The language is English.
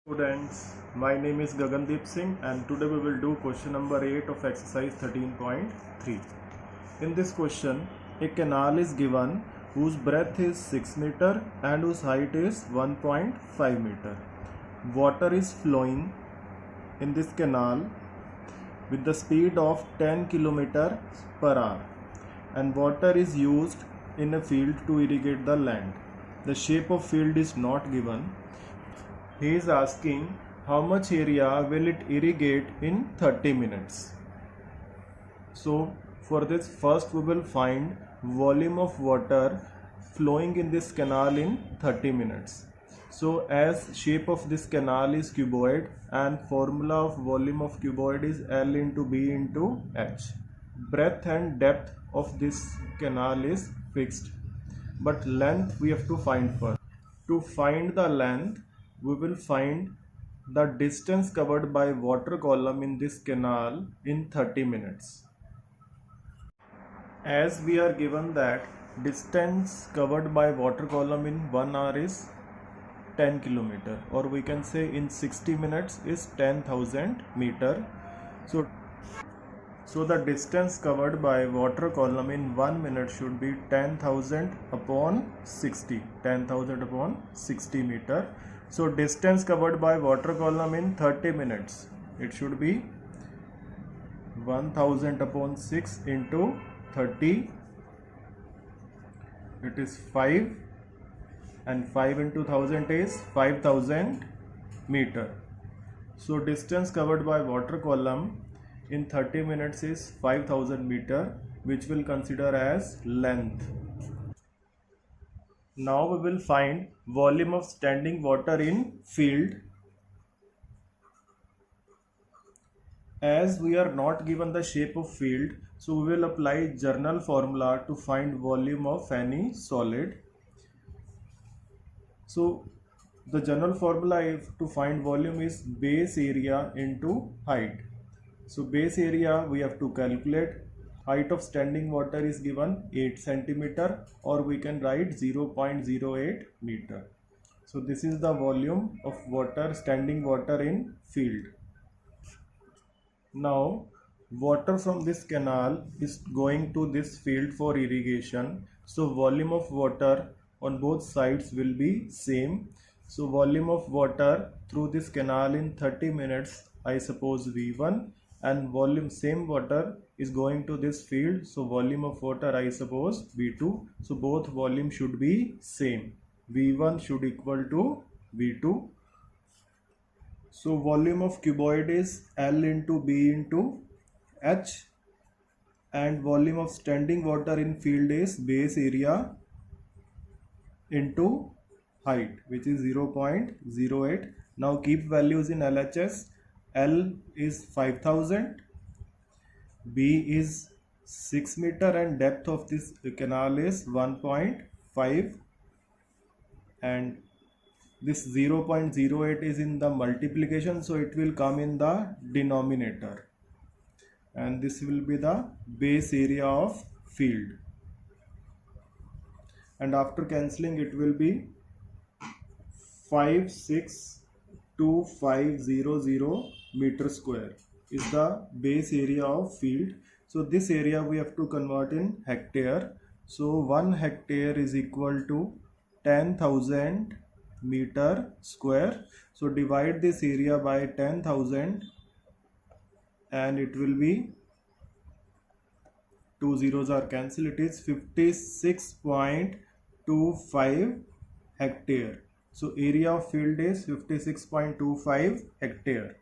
Students, my name is Gagandeep Singh and today we will do question number 8 of exercise 13.3. In this question, a canal is given whose breadth is 6 meter and whose height is 1.5 meter. Water is flowing in this canal with the speed of 10 km per hour and water is used in a field to irrigate the land. The shape of field is not given. He is asking how much area will it irrigate in 30 minutes. So for this, first we will find volume of water flowing in this canal in 30 minutes. So as shape of this canal is cuboid and formula of volume of cuboid is L into B into H. Breadth and depth of this canal is fixed, but length we have to find first. To find the length, we will find the distance covered by water column in this canal in 30 minutes. As we are given that distance covered by water column in 1 hour is 10 km, or we can say in 60 minutes is 10,000 meter. So the distance covered by water column in 1 minute should be 10,000 upon 60, 10,000 upon 60 meter. So distance covered by water column in 30 minutes, it should be 1000 upon 6 into 30, it is 5, and 5 into 1000 is 5000 meter. So distance covered by water column in 30 minutes is 5000 meter, which we'll consider as length. Now we will find volume of standing water in field. As we are not given the shape of field, so we will apply general formula to find volume of any solid. So the general formula to find volume is base area into height. So base area we have to calculate. Height of standing water is given 8 centimeter, or we can write 0.08 meter. So this is the volume of water, standing water in field. Now water from this canal is going to this field for irrigation. So volume of water on both sides will be same. So volume of water through this canal in 30 minutes, I suppose V1, and volume same water is going to this field, so volume of water I suppose V2. So both volume should be same. V1 should equal to V2. So volume of cuboid is L into B into H, and volume of standing water in field is base area into height, which is 0.08. Now keep values in LHS. L is 5000, B is 6 meter, and depth of this canal is 1.5, and this 0.08 is in the multiplication, so it will come in the denominator, and this will be the base area of field, and after cancelling it will be 562,500 meter square is the base area of field. So this area we have to convert in hectare. So 1 hectare is equal to 10,000 meter square. So divide this area by 10,000 and it will be, 2 zeros are cancelled, it is 56.25 hectare. So area of field is 56.25 hectare.